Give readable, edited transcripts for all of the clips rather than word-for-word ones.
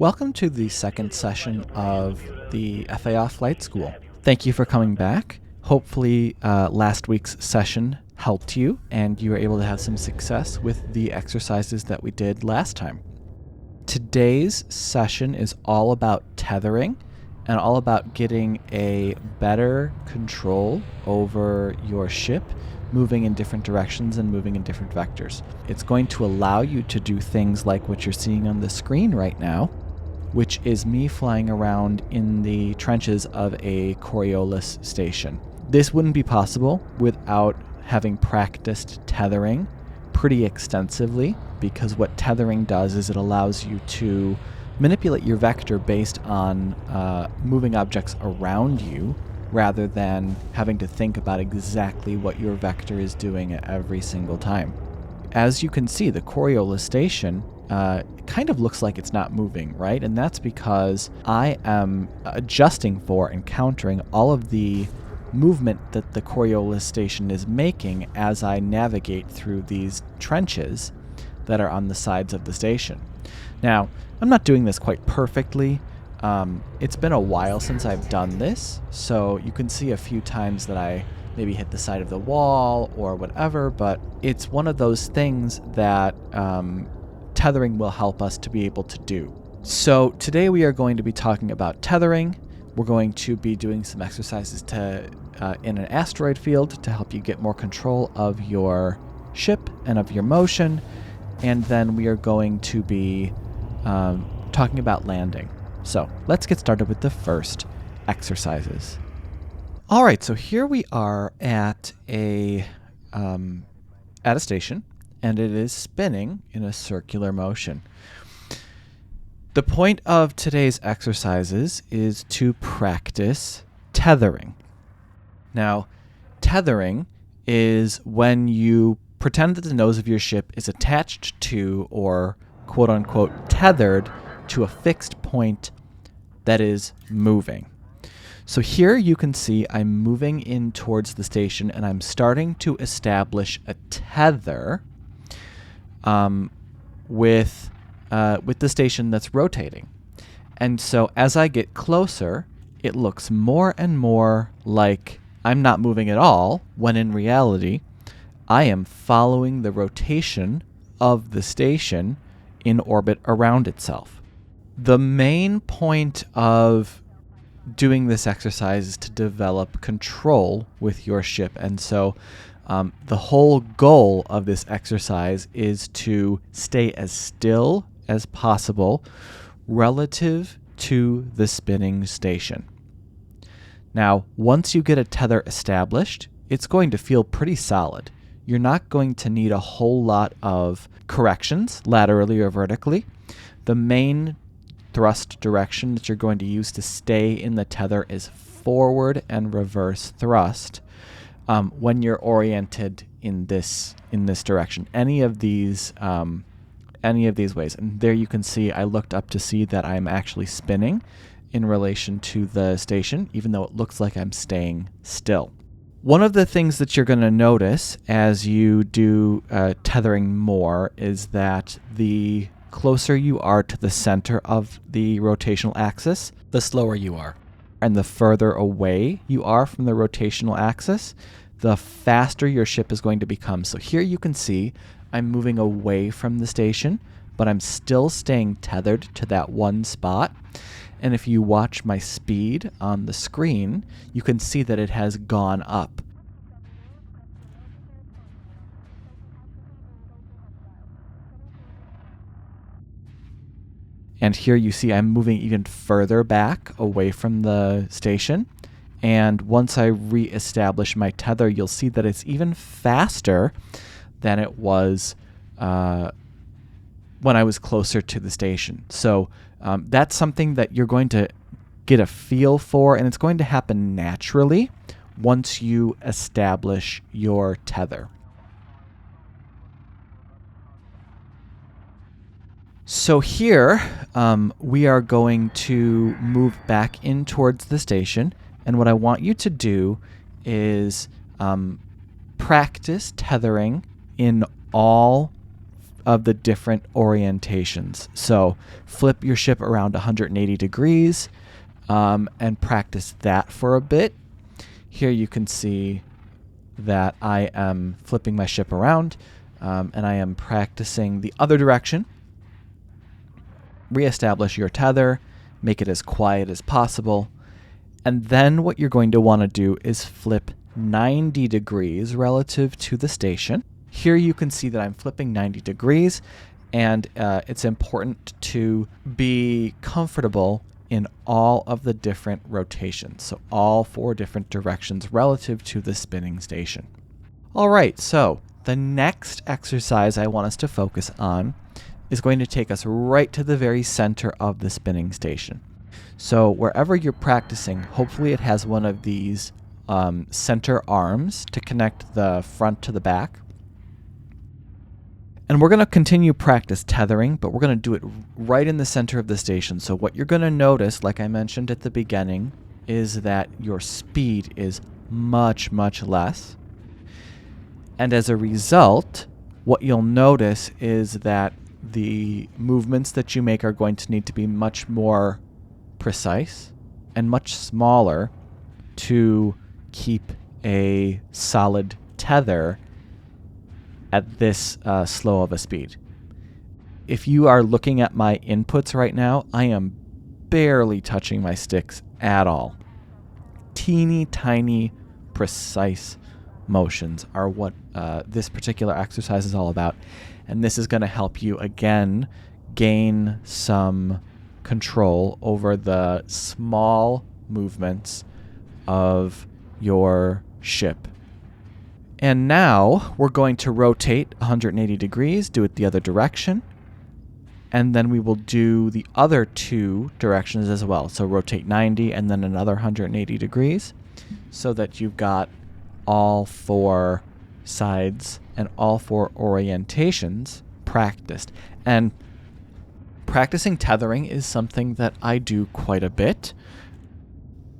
Welcome to the second session of the FAO Flight School. Thank you for coming back. Hopefully last week's session helped you and you were able to have some success with the exercises that we did last time. Today's session is all about tethering and all about getting a better control over your ship, moving in different directions and moving in different vectors. It's going to allow you to do things like what you're seeing on the screen right now, which is me flying around in the trenches of a Coriolis station. This wouldn't be possible without having practiced tethering pretty extensively, because what tethering does is it allows you to manipulate your vector based on moving objects around you, rather than having to think about exactly what your vector is doing at every single time. As you can see, the Coriolis station kind of looks like it's not moving, right? And that's because I am adjusting for and countering all of the movement that the Coriolis station is making as I navigate through these trenches that are on the sides of the station. Now, I'm not doing this quite perfectly. It's been a while since I've done this, so you can see a few times that I maybe hit the side of the wall or whatever, but it's one of those things that tethering will help us to be able to do. So today we are going to be talking about tethering. We're going to be doing some exercises in an asteroid field to help you get more control of your ship and of your motion, and then we are going to be talking about landing. So let's get started with the first exercises. All right, so here we are at a station, and it is spinning in a circular motion. The point of today's exercises is to practice tethering. Now, tethering is when you pretend that the nose of your ship is attached to, or quote-unquote tethered to, a fixed point that is moving. So here you can see I'm moving in towards the station, and I'm starting to establish a tether with the station that's rotating. And so as I get closer, it looks more and more like I'm not moving at all, when in reality, I am following the rotation of the station in orbit around itself. The main point of doing this exercise is to develop control with your ship. And so the whole goal of this exercise is to stay as still as possible relative to the spinning station. Now, once you get a tether established, it's going to feel pretty solid. You're not going to need a whole lot of corrections, laterally or vertically. The main thrust direction that you're going to use to stay in the tether is forward and reverse thrust when you're oriented in this direction. Any of these ways. And there you can see I looked up to see that I'm actually spinning in relation to the station, even though it looks like I'm staying still. One of the things that you're going to notice as you do tethering more is that the closer you are to the center of the rotational axis, the slower you are. And the further away you are from the rotational axis, the faster your ship is going to become. So here you can see I'm moving away from the station, but I'm still staying tethered to that one spot. And if you watch my speed on the screen, you can see that it has gone up. And here you see I'm moving even further back away from the station. And once I reestablish my tether, you'll see that it's even faster than it was when I was closer to the station. So that's something that you're going to get a feel for, and it's going to happen naturally once you establish your tether. So here we are going to move back in towards the station, and what I want you to do is practice tethering in all of the different orientations. So flip your ship around 180 degrees and practice that for a bit. Here you can see that I am flipping my ship around and I am practicing the other direction. Reestablish your tether, make it as quiet as possible. And then what you're going to want to do is flip 90 degrees relative to the station. Here you can see that I'm flipping 90 degrees, and it's important to be comfortable in all of the different rotations, so all 4 different directions relative to the spinning station. All right, so the next exercise I want us to focus on is going to take us right to the very center of the spinning station. So wherever you're practicing, hopefully it has one of these center arms to connect the front to the back. And we're going to continue practice tethering, but we're going to do it right in the center of the station. So what you're going to notice, like I mentioned at the beginning, is that your speed is much, much less. And as a result, what you'll notice is that the movements that you make are going to need to be much more precise and much smaller to keep a solid tether at this slow of a speed. If you are looking at my inputs right now, I am barely touching my sticks at all. Teeny tiny precise motions are what this particular exercise is all about. And this is going to help you, again, gain some control over the small movements of your ship. And now we're going to rotate 180 degrees, do it the other direction, and then we will do the other 2 directions as well. So rotate 90 and then another 180 degrees so that you've got all 4 sides and all 4 orientations practiced. And practicing tethering is something that I do quite a bit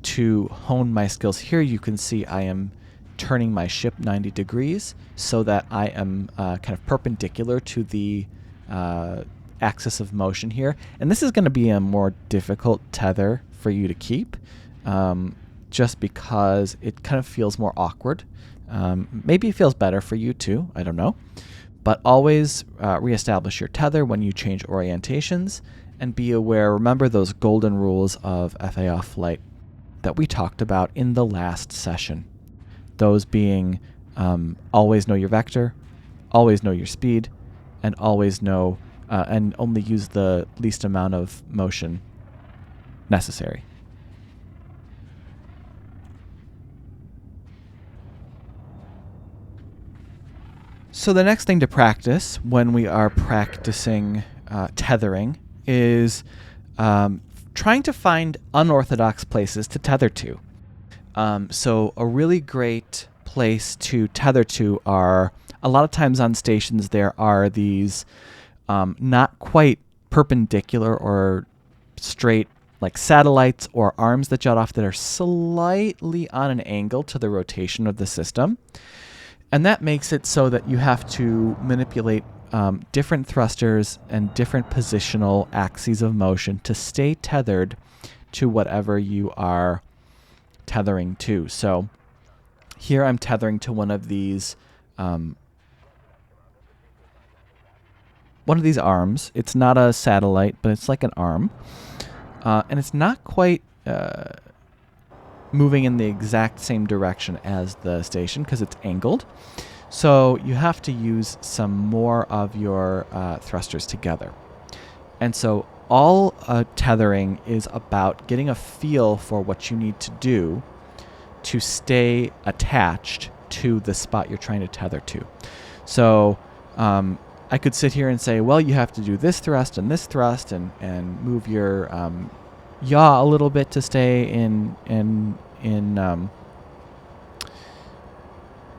to hone my skills. Here you can see I am turning my ship 90 degrees so that I am kind of perpendicular to the axis of motion here. And this is going to be a more difficult tether for you to keep just because it kind of feels more awkward. Maybe it feels better for you too, I don't know. But always reestablish your tether when you change orientations and be aware, remember those golden rules of FAO flight that we talked about in the last session. Those being always know your vector, always know your speed, and always know and only use the least amount of motion necessary. So the next thing to practice when we are practicing tethering is trying to find unorthodox places to tether to. So a really great place to tether to are, a lot of times on stations there are these not quite perpendicular or straight like satellites or arms that jut off that are slightly on an angle to the rotation of the system. And that makes it so that you have to manipulate different thrusters and different positional axes of motion to stay tethered to whatever you are tethering to. So here I'm tethering to one of these arms. It's not a satellite, but it's like an arm. And it's not quite moving in the exact same direction as the station because it's angled. So you have to use some more of your thrusters together. And so all tethering is about getting a feel for what you need to do to stay attached to the spot you're trying to tether to. So I could sit here and say, well, you have to do this thrust and move your yaw a little bit to stay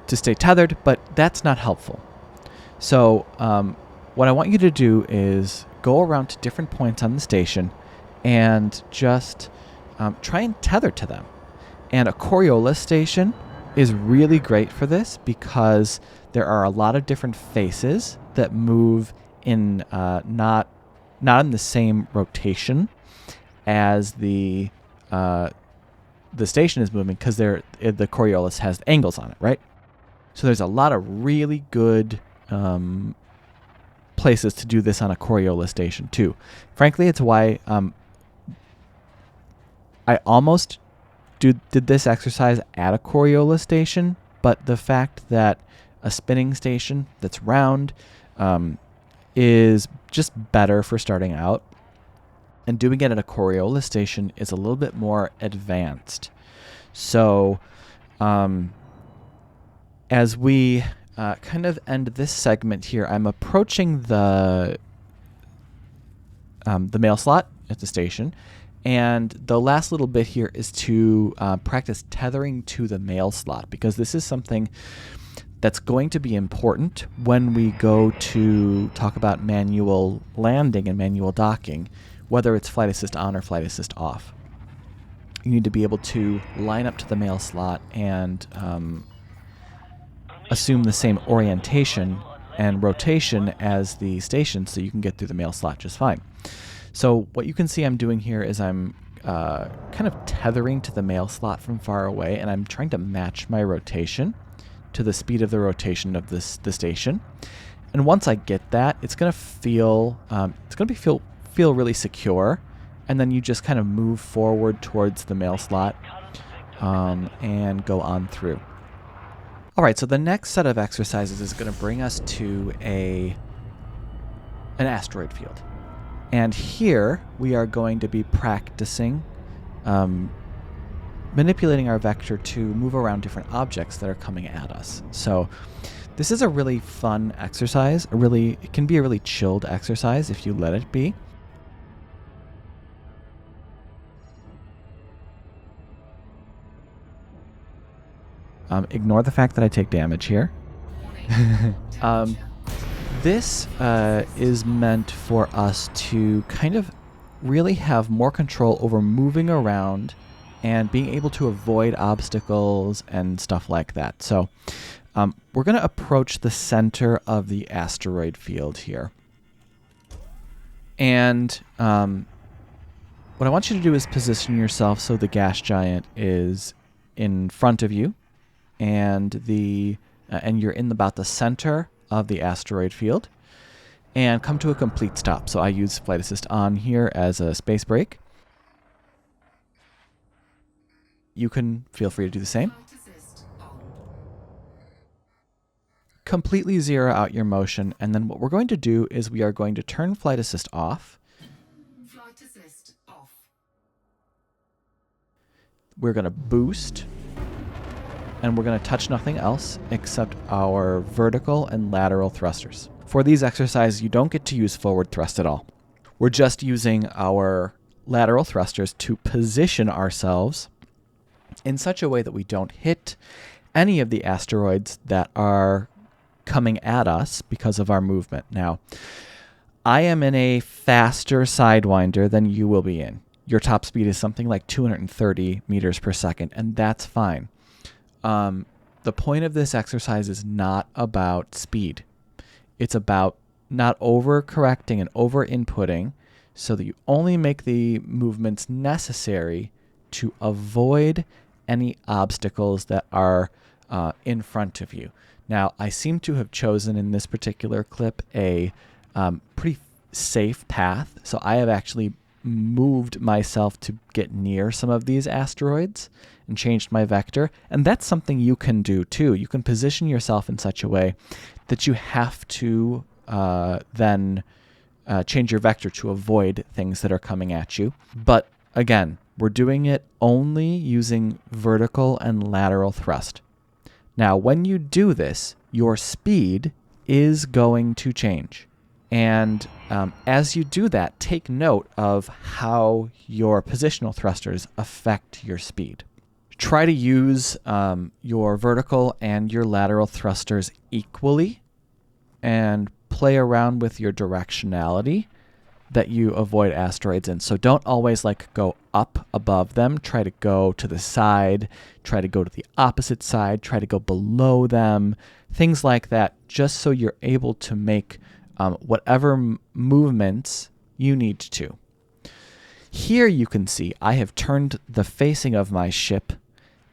to stay tethered, but that's not helpful. So what I want you to do is go around to different points on the station and just try and tether to them. And a Coriolis station is really great for this because there are a lot of different faces that move in not in the same rotation as the station is moving, because the Coriolis has angles on it, right? So there's a lot of really good places to do this on a Coriolis station too. Frankly, it's why I almost did this exercise at a Coriolis station, but the fact that a spinning station that's round is just better for starting out, and doing it at a Coriolis station is a little bit more advanced. So as we kind of end this segment here, I'm approaching the mail slot at the station, and the last little bit here is to practice tethering to the mail slot, because this is something that's going to be important when we go to talk about manual landing and manual docking, whether it's flight assist on or flight assist off. You need to be able to line up to the mail slot and assume the same orientation and rotation as the station, so you can get through the mail slot just fine. So what you can see I'm doing here is I'm kind of tethering to the mail slot from far away, and I'm trying to match my rotation to the speed of the rotation of the station. And once I get that, it's going to feel feel really secure, and then you just kind of move forward towards the mail slot and go on through. All right, so the next set of exercises is going to bring us to an asteroid field. And here we are going to be practicing manipulating our vector to move around different objects that are coming at us. So this is a really fun exercise. It can be a really chilled exercise if you let it be. Ignore the fact that I take damage here. This is meant for us to kind of really have more control over moving around and being able to avoid obstacles and stuff like that. So we're going to approach the center of the asteroid field here. And what I want you to do is position yourself so the gas giant is in front of you, and you're in about the center of the asteroid field, and come to a complete stop. So I use flight assist on here as a space break. You can feel free to do the same. Completely zero out your motion, and then what we're going to do is we are going to turn flight assist off. Flight assist off. We're going to boost, and we're going to touch nothing else except our vertical and lateral thrusters. For these exercises, you don't get to use forward thrust at all. We're just using our lateral thrusters to position ourselves in such a way that we don't hit any of the asteroids that are coming at us because of our movement. Now, I am in a faster sidewinder than you will be in. Your top speed is something like 230 meters per second, and that's fine. The point of this exercise is not about speed. It's about not over-correcting and over-inputting so that you only make the movements necessary to avoid any obstacles that are in front of you. Now, I seem to have chosen in this particular clip a pretty safe path, so I have actually moved myself to get near some of these asteroids and changed my vector, and that's something you can do too. You can position yourself in such a way that you have to then change your vector to avoid things that are coming at you. But again, we're doing it only using vertical and lateral thrust. Now, when you do this, your speed is going to change. And as you do that, take note of how your positional thrusters affect your speed. Try to use your vertical and your lateral thrusters equally, and play around with your directionality that you avoid asteroids in. So don't always go up above them. Try to go to the side. Try to go to the opposite side. Try to go below them. Things like that, just so you're able to make whatever movements you need to. Here you can see I have turned the facing of my ship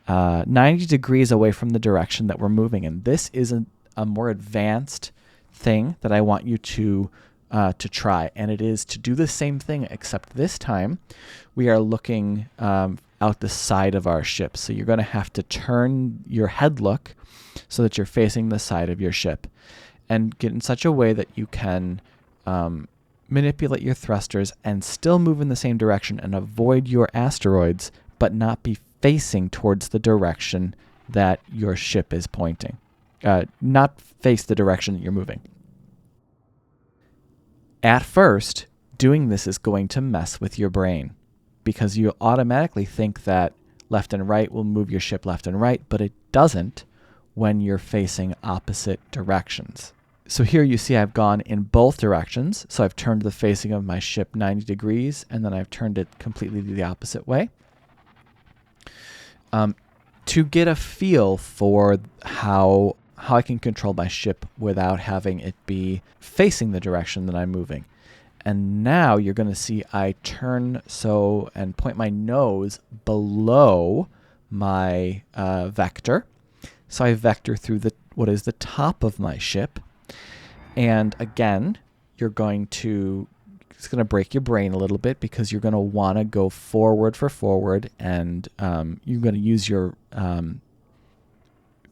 90 degrees away from the direction that we're moving in. This is a more advanced thing that I want you to try, and it is to do the same thing, except this time we are looking out the side of our ship. So you're going to have to turn your head look so that you're facing the side of your ship, and get in such a way that you can manipulate your thrusters and still move in the same direction and avoid your asteroids, but not be facing towards the direction that your ship is pointing. Not face the direction that you're moving. At first, doing this is going to mess with your brain, because you automatically think that left and right will move your ship left and right, but it doesn't when you're facing opposite directions. So here you see I've gone in both directions. So I've turned the facing of my ship 90 degrees, and then I've turned it completely the opposite way. To get a feel for how I can control my ship without having it be facing the direction that I'm moving. And now you're going to see I turn and point my nose below my vector. So I vector through what is the top of my ship. And again, it's going to break your brain a little bit, because you're going to want to go forward for forward, and you're going to use your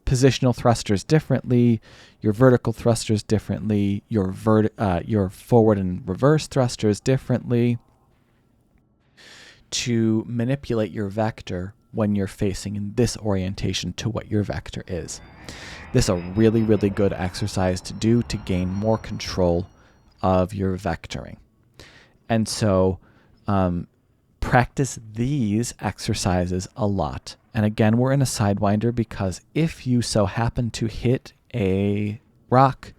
positional thrusters differently, your vertical thrusters differently, your forward and reverse thrusters differently, to manipulate your vector when you're facing in this orientation to what your vector is. This is a really, really good exercise to do to gain more control of your vectoring. And so practice these exercises a lot. And again, we're in a Sidewinder because if you so happen to hit a rock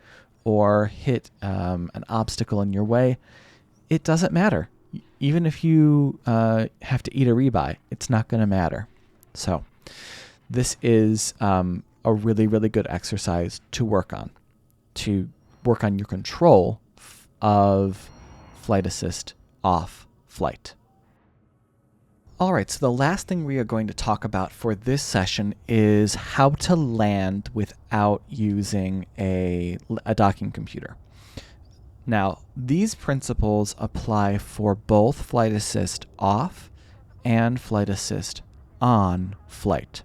or hit an obstacle in your way, it doesn't matter. Even if you have to eat a rebuy, it's not going to matter. So this is a really, really good exercise to work on your control of flight assist off flight. All right, so the last thing we are going to talk about for this session is how to land without using a docking computer. Now, these principles apply for both flight assist off and flight assist on flight.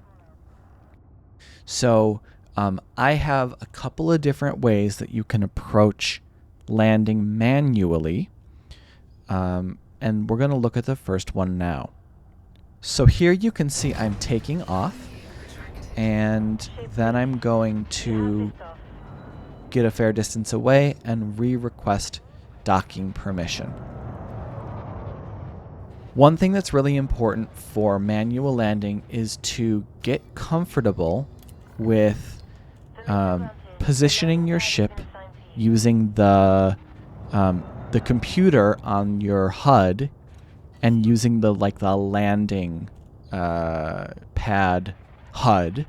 So I have a couple of different ways that you can approach landing manually, and we're going to look at the first one now. So here you can see I'm taking off, and then I'm going to get a fair distance away and request docking permission. One thing that's really important for manual landing is to get comfortable with positioning your ship using the computer on your HUD and using the landing pad HUD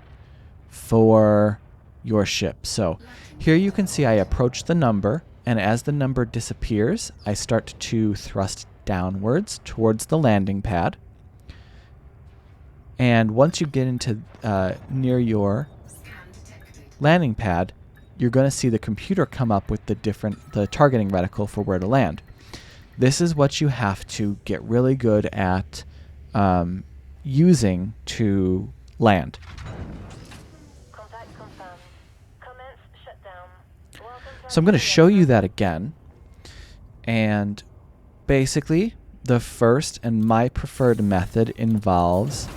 for your ship. So here you can see I approach the number, and as the number disappears, I start to thrust downwards towards the landing pad. And once you get into near your landing pad, you're going to see the computer come up with the targeting reticle for where to land. This is what you have to get really good at using to land. So I'm going to show you that again. And basically, the first and my preferred method involves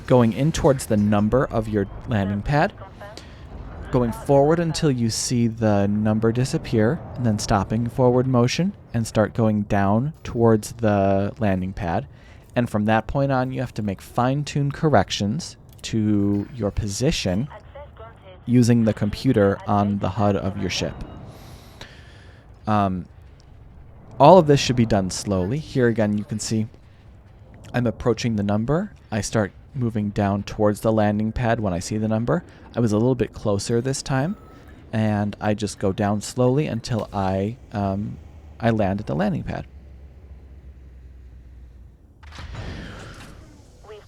going in towards the number of your landing pad, going forward until you see the number disappear, and then stopping forward motion and start going down towards the landing pad. And from that point on, you have to make fine-tuned corrections to your position using the computer on the HUD of your ship. All of this should be done slowly. Here again, you can see I'm approaching the number. I start moving down towards the landing pad when I see the number. I was a little bit closer this time, and I just go down slowly until I land at the landing pad.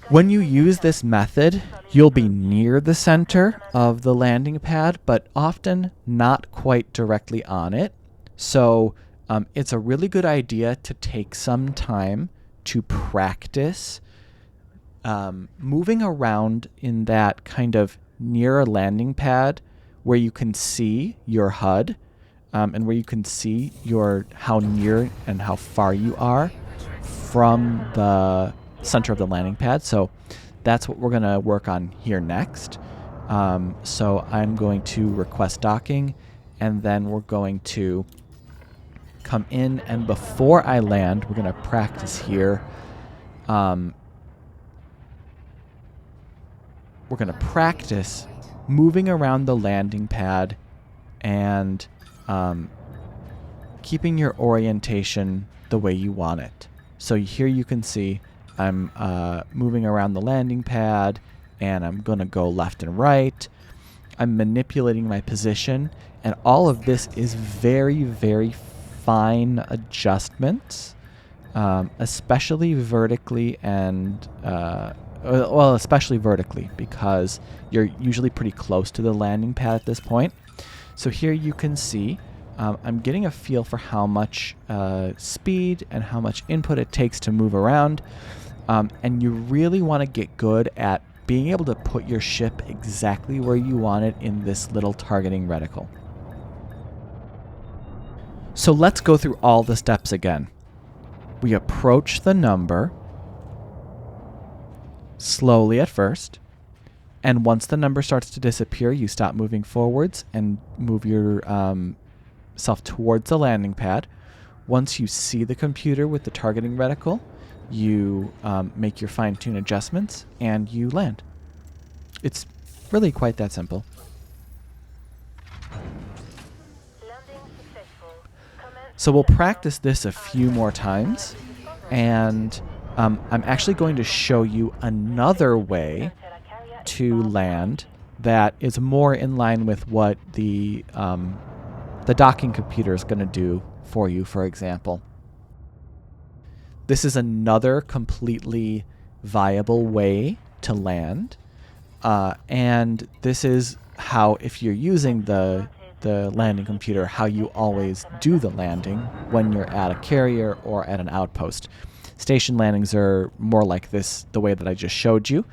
When you use this method, you'll be near the center of the landing pad, but often not quite directly on it. So it's a really good idea to take some time to practice moving around in that kind of near a landing pad where you can see your HUD and where you can see how near and how far you are from the center of the landing pad. So that's what we're going to work on here next. So I'm going to request docking, and then we're going to come in, and before I land, we're going to practice here. We're going to practice moving around the landing pad and keeping your orientation the way you want it. So here you can see I'm moving around the landing pad, and I'm going to go left and right. I'm manipulating my position, and all of this is very, very fine adjustments, especially vertically and especially vertically, because you're usually pretty close to the landing pad at this point. So here you can see I'm getting a feel for how much speed and how much input it takes to move around. And you really want to get good at being able to put your ship exactly where you want it in this little targeting reticle. So let's go through all the steps again. We approach the number slowly at first, and once the number starts to disappear, you stop moving forwards and move your self towards the landing pad. Once you see the computer with the targeting reticle, you make your fine-tune adjustments, and you land. It's really quite that simple. So we'll practice this a few more times, and I'm actually going to show you another way to land that is more in line with what the docking computer is going to do for you, for example. This is another completely viable way to land, and this is how, if you're using the landing computer, how you always do the landing when you're at a carrier or at an outpost. Station landings are more like this, the way that I just showed you,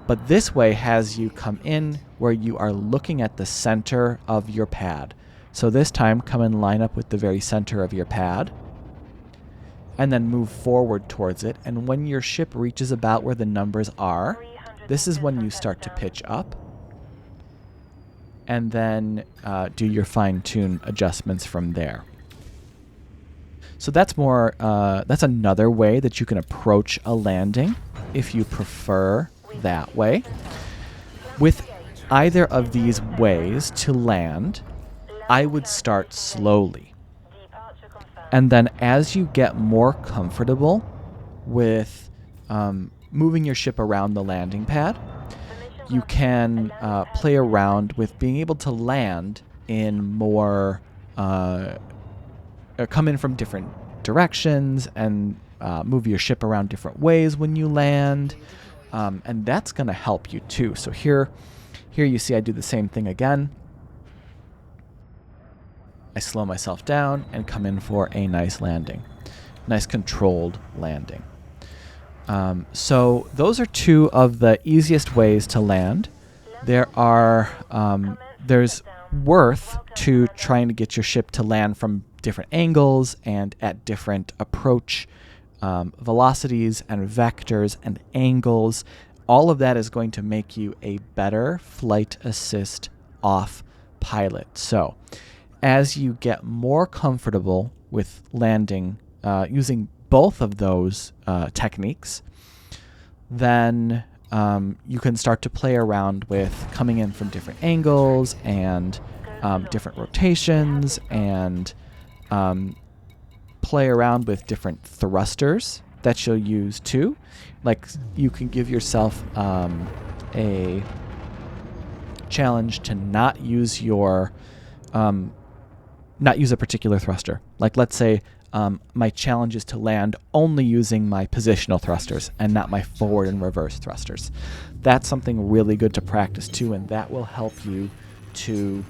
but this way has you come in where you are looking at the center of your pad. So this time, come and line up with the very center of your pad, and then move forward towards it. And when your ship reaches about where the numbers are, this is when you start to pitch up, and then do your fine-tune adjustments from there. So that's another way that you can approach a landing if you prefer that way. With either of these ways to land, I would start slowly. And then as you get more comfortable with moving your ship around the landing pad, you can play around with being able to land in more, come in from different directions and move your ship around different ways when you land. And that's going to help you too. So here you see I do the same thing again. I slow myself down and come in for a nice landing, nice controlled landing. So those are two of the easiest ways to land. There's worth to trying to get your ship to land from different angles and at different approach velocities and vectors and angles. All of that is going to make you a better flight assist off pilot. So as you get more comfortable with landing using both of those techniques, then you can start to play around with coming in from different angles and different rotations, and play around with different thrusters that you'll use too. Like, you can give yourself a challenge to not use your not use a particular thruster. Like let's say my challenge is to land only using my positional thrusters and not my forward and reverse thrusters. That's something really good to practice too, and that will help you to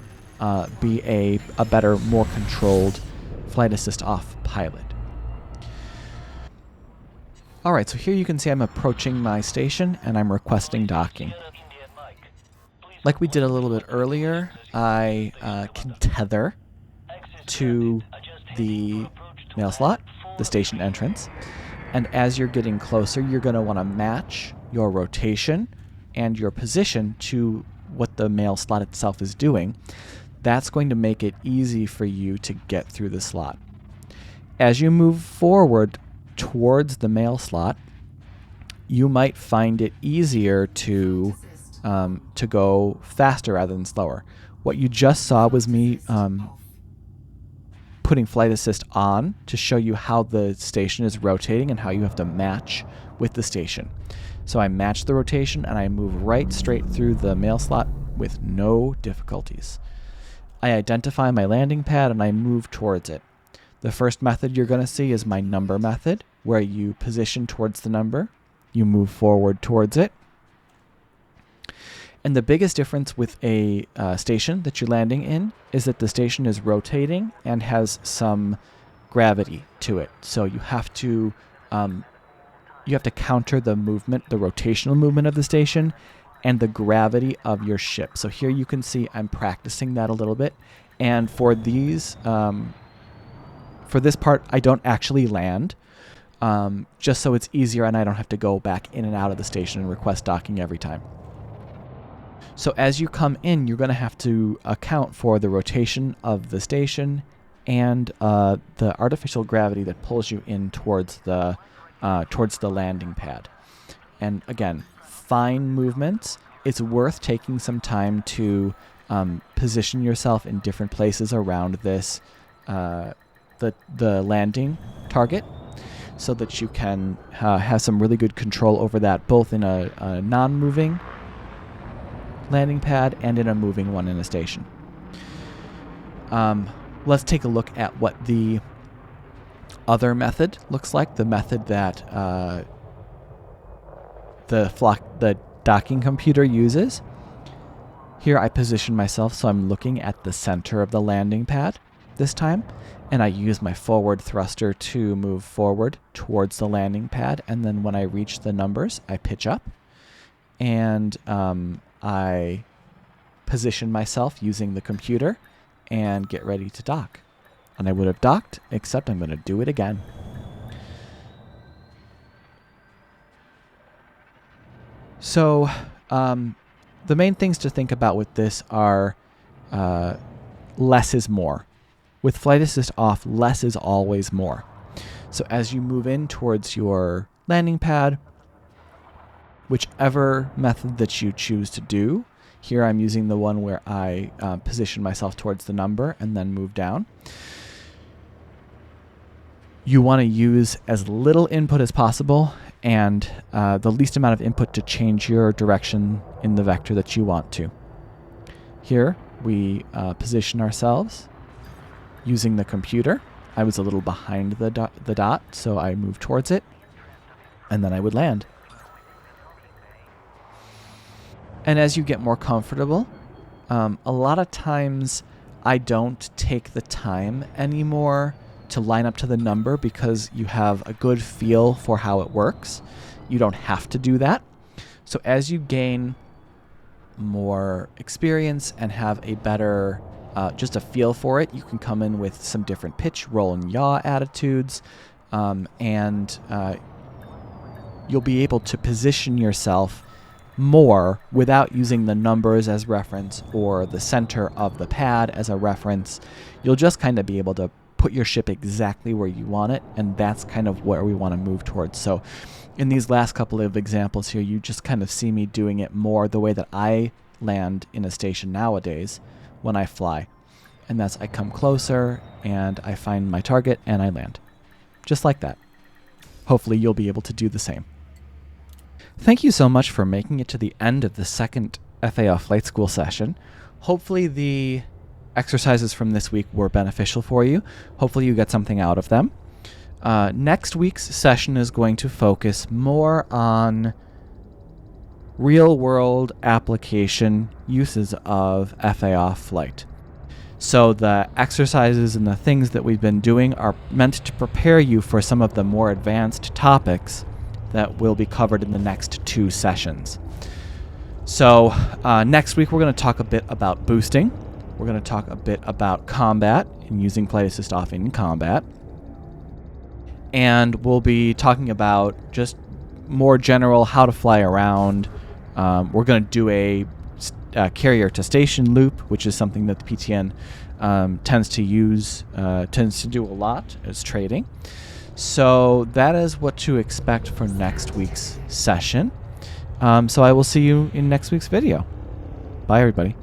be a better, more controlled flight assist off pilot. All right, so here you can see I'm approaching my station and I'm requesting docking. Like we did a little bit earlier, I can tether to the mail slot, the station entrance, and as you're getting closer, you're going to want to match your rotation and your position to what the mail slot itself is doing. That's going to make it easy for you to get through the slot. As you move forward towards the mail slot, you might find it easier to go faster rather than slower. What you just saw was me putting flight assist on to show you how the station is rotating and how you have to match with the station. So I match the rotation and I move right straight through the mail slot with no difficulties. I identify my landing pad and I move towards it. The first method you're going to see is my number method, where you position towards the number, you move forward towards it. And the biggest difference with a station that you're landing in is that the station is rotating and has some gravity to it. So you have to counter the movement, the rotational movement of the station, and the gravity of your ship. So here you can see I'm practicing that a little bit. And for these, for this part, I don't actually land, just so it's easier and I don't have to go back in and out of the station and request docking every time. So as you come in, you're going to have to account for the rotation of the station and the artificial gravity that pulls you in towards the landing pad. And again, fine movements. It's worth taking some time to position yourself in different places around this the landing target, so that you can have some really good control over that, both in a non-moving landing pad and in a moving one in a station. Let's take a look at what the other method looks like, the method that the docking computer uses. Here I position myself so I'm looking at the center of the landing pad this time, and I use my forward thruster to move forward towards the landing pad, and then when I reach the numbers, I pitch up, and I position myself using the computer and get ready to dock. And I would have docked, except I'm going to do it again. So the main things to think about with this are less is more. With flight assist off, less is always more. So as you move in towards your landing pad, whichever method that you choose to do, here I'm using the one where I position myself towards the number and then move down. You want to use as little input as possible and the least amount of input to change your direction in the vector that you want to. Here we position ourselves using the computer. I was a little behind the dot, so I moved towards it, and then I would land. And as you get more comfortable, a lot of times I don't take the time anymore to line up to the number because you have a good feel for how it works. You don't have to do that. So as you gain more experience and have a better, just a feel for it, you can come in with some different pitch, roll, and yaw attitudes, and you'll be able to position yourself more without using the numbers as reference or the center of the pad as a reference. You'll just kind of be able to put your ship exactly where you want it, and that's kind of where we want to move towards. So in these last couple of examples here, you just kind of see me doing it more the way that I land in a station nowadays when I fly. And that's I come closer and I find my target and I land. Just like that. Hopefully you'll be able to do the same. Thank you so much for making it to the end of the second FAO Flight School session. Hopefully the exercises from this week were beneficial for you. Hopefully you get something out of them. Next week's session is going to focus more on real-world application uses of FAR flight. So the exercises and the things that we've been doing are meant to prepare you for some of the more advanced topics that will be covered in the next 2 sessions. So next week we're going to talk a bit about boosting. We're going to talk a bit about combat and using flight assist off in combat. And we'll be talking about just more general how to fly around. We're going to do a carrier to station loop, which is something that the PTN tends to do a lot as trading. So that is what to expect for next week's session. So I will see you in next week's video. Bye, everybody.